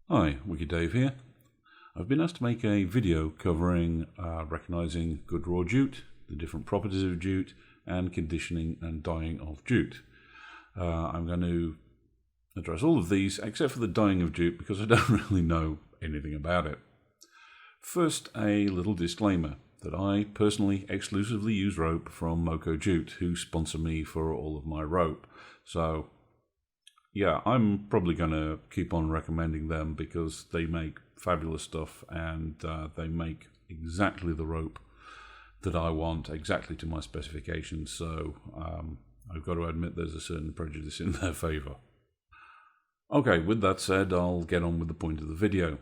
Hi, WykD here. I've been asked to make a video covering recognizing good raw jute, the different properties of jute, and conditioning and dyeing of jute. I'm going to address all of these except for the dyeing of jute because I don't really know anything about it. First, a little disclaimer that I personally exclusively use rope from WykD, who sponsor me for all of my rope. So yeah, I'm probably going to keep on recommending them because they make fabulous stuff and they make exactly the rope that I want, exactly to my specifications. So I've got to admit there's a certain prejudice in their favour. Okay, with that said, I'll get on with the point of the video.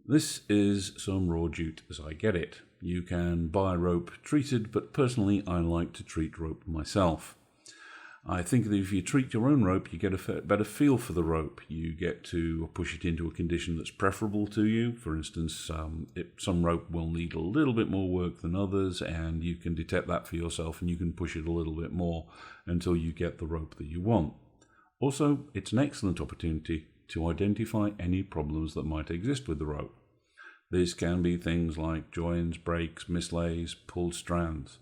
This is some raw jute as I get it. You can buy rope treated, but personally I like to treat rope myself. I think that if you treat your own rope, you get a better feel for the rope. You get to push it into a condition that's preferable to you. For instance, some rope will need a little bit more work than others, and you can detect that for yourself, and you can push it a little bit more until you get the rope that you want. Also, it's an excellent opportunity to identify any problems that might exist with the rope. This can be things like joins, breaks, mislays, pulled strands.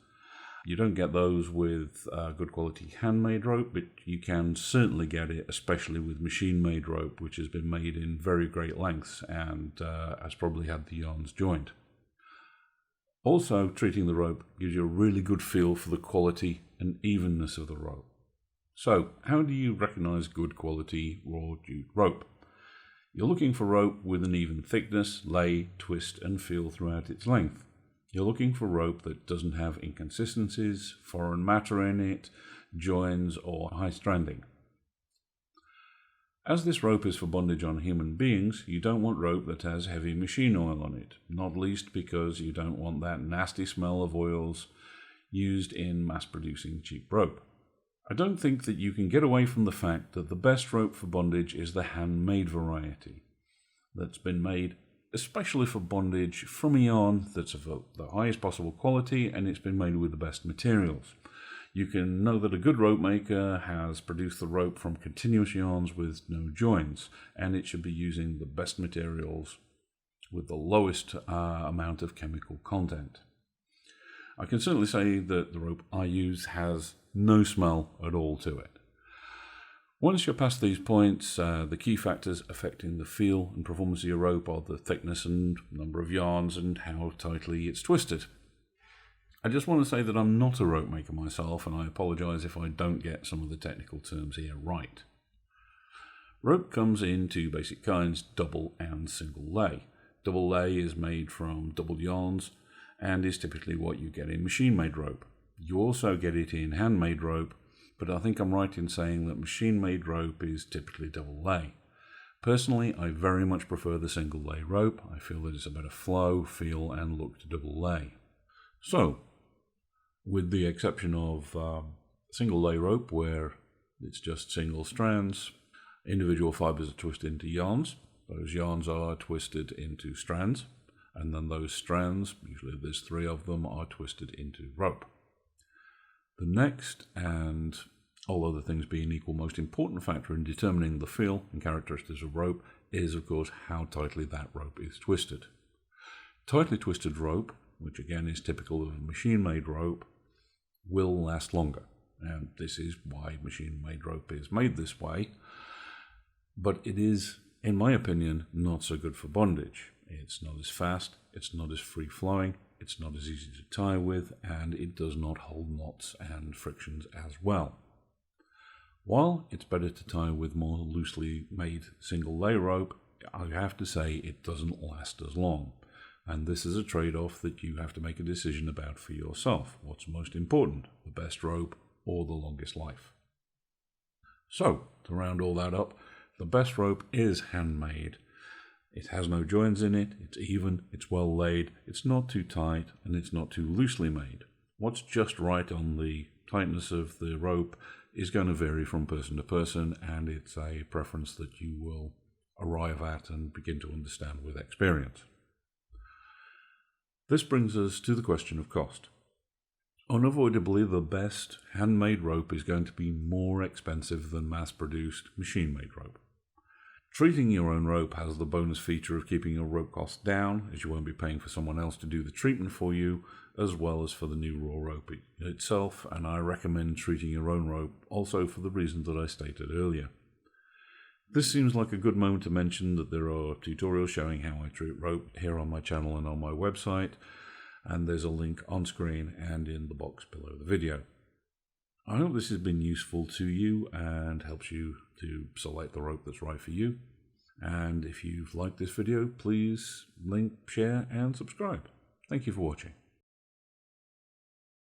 You don't get those with good quality handmade rope, but you can certainly get it, especially with machine-made rope, which has been made in very great lengths and has probably had the yarns joined. Also, treating the rope gives you a really good feel for the quality and evenness of the rope. So, how do you recognize good quality raw jute rope? You're looking for rope with an even thickness, lay, twist, and feel throughout its length. You're looking for rope that doesn't have inconsistencies, foreign matter in it, joins, or high stranding. As this rope is for bondage on human beings, you don't want rope that has heavy machine oil on it, not least because you don't want that nasty smell of oils used in mass-producing cheap rope. I don't think that you can get away from the fact that the best rope for bondage is the handmade variety that's been made especially for bondage from a yarn that's of the highest possible quality, and it's been made with the best materials. You can know that a good rope maker has produced the rope from continuous yarns with no joins, and it should be using the best materials with the lowest amount of chemical content. I can certainly say that the rope I use has no smell at all to it. Once you're past these points, the key factors affecting the feel and performance of your rope are the thickness and number of yarns and how tightly it's twisted. I just want to say that I'm not a rope maker myself, and I apologise if I don't get some of the technical terms here right. Rope comes in two basic kinds, double and single lay. Double lay is made from doubled yarns and is typically what you get in machine-made rope. You also get it in handmade rope, but I think I'm right in saying that machine-made rope is typically double lay. Personally, I very much prefer the single lay rope. I feel that it's a better flow, feel, and look to double lay. So, with the exception of single lay rope, where it's just single strands, individual fibers are twisted into yarns. Those yarns are twisted into strands, and then those strands, usually there's 3 of them, are twisted into rope. The next, and all other things being equal, most important factor in determining the feel and characteristics of rope is, of course, how tightly that rope is twisted. Tightly twisted rope, which again is typical of machine-made rope, will last longer. And this is why machine-made rope is made this way. But it is, in my opinion, not so good for bondage. It's not as fast, it's not as free-flowing, it's not as easy to tie with, and it does not hold knots and frictions as well. While it's better to tie with more loosely made single lay rope, I have to say it doesn't last as long. And this is a trade-off that you have to make a decision about for yourself. What's most important, the best rope or the longest life? So, to round all that up, the best rope is handmade. It has no joins in it, it's even, it's well laid, it's not too tight, and it's not too loosely made. What's just right on the tightness of the rope is going to vary from person to person, and it's a preference that you will arrive at and begin to understand with experience. This brings us to the question of cost. Unavoidably, the best handmade rope is going to be more expensive than mass-produced machine-made rope. Treating your own rope has the bonus feature of keeping your rope costs down, as you won't be paying for someone else to do the treatment for you, as well as for the new raw rope itself, and I recommend treating your own rope also for the reasons that I stated earlier. This seems like a good moment to mention that there are tutorials showing how I treat rope here on my channel and on my website, and there's a link on screen and in the box below the video. I hope this has been useful to you and helps you to select the rope that's right for you. And if you've liked this video, please share and subscribe. Thank you for watching.